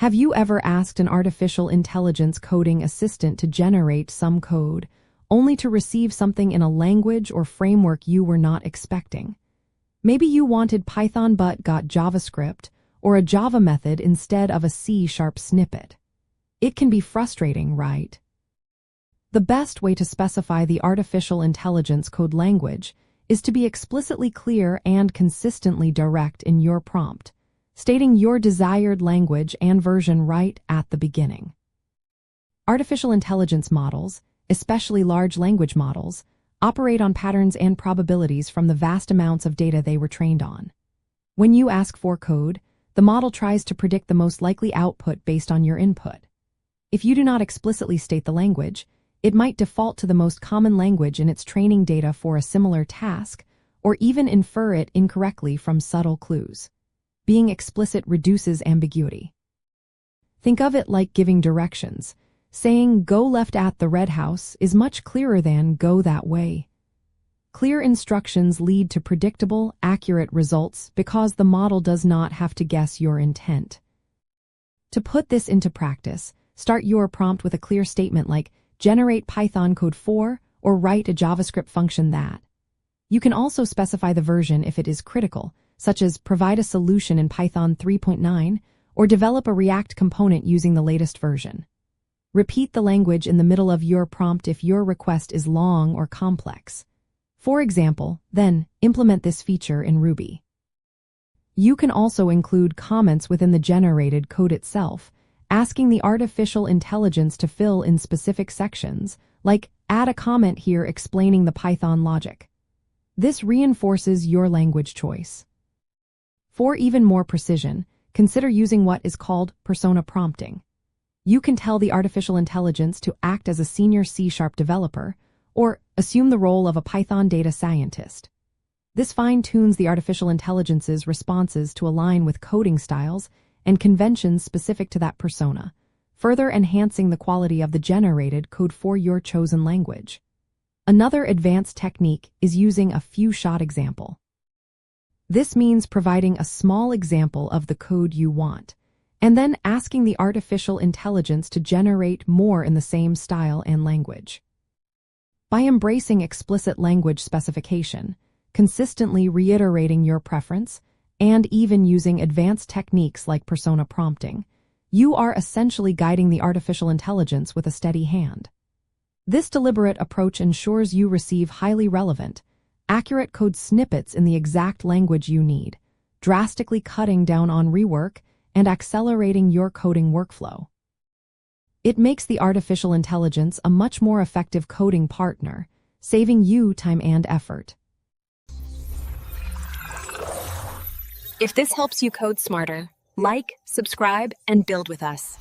Have you ever asked an artificial intelligence coding assistant to generate some code, only to receive something in a language or framework you were not expecting? Maybe you wanted Python but got JavaScript, or a Java method instead of a C# snippet. It can be frustrating, right? The best way to specify the artificial intelligence code language is to be explicitly clear and consistently direct in your prompt, stating your desired language and version right at the beginning. Artificial intelligence models, especially large language models, operate on patterns and probabilities from the vast amounts of data they were trained on. When you ask for code, the model tries to predict the most likely output based on your input. If you do not explicitly state the language, it might default to the most common language in its training data for a similar task, or even infer it incorrectly from subtle clues. Being explicit reduces ambiguity. Think of it like giving directions. Saying "go left at the red house" is much clearer than "go that way." Clear instructions lead to predictable, accurate results because the model does not have to guess your intent. To put this into practice, start your prompt with a clear statement like "generate Python code for" or "write a JavaScript function that." You can also specify the version if it is critical, such as provide a solution in Python 3.9 or develop a React component using the latest version. Repeat the language in the middle of your prompt if your request is long or complex. For example, then implement this feature in Ruby. You can also include comments within the generated code itself, asking the artificial intelligence to fill in specific sections, like add a comment here explaining the Python logic. This reinforces your language choice. For even more precision, consider using what is called persona prompting. You can tell the artificial intelligence to act as a senior C# developer or assume the role of a Python data scientist. This fine-tunes the artificial intelligence's responses to align with coding styles and conventions specific to that persona, further enhancing the quality of the generated code for your chosen language. Another advanced technique is using a few-shot example. This means providing a small example of the code you want, and then asking the artificial intelligence to generate more in the same style and language. By embracing explicit language specification, consistently reiterating your preference, and even using advanced techniques like persona prompting, you are essentially guiding the artificial intelligence with a steady hand. This deliberate approach ensures you receive highly relevant, accurate code snippets in the exact language you need, drastically cutting down on rework and accelerating your coding workflow. It makes the artificial intelligence a much more effective coding partner, saving you time and effort. If this helps you code smarter, like, subscribe, and build with us.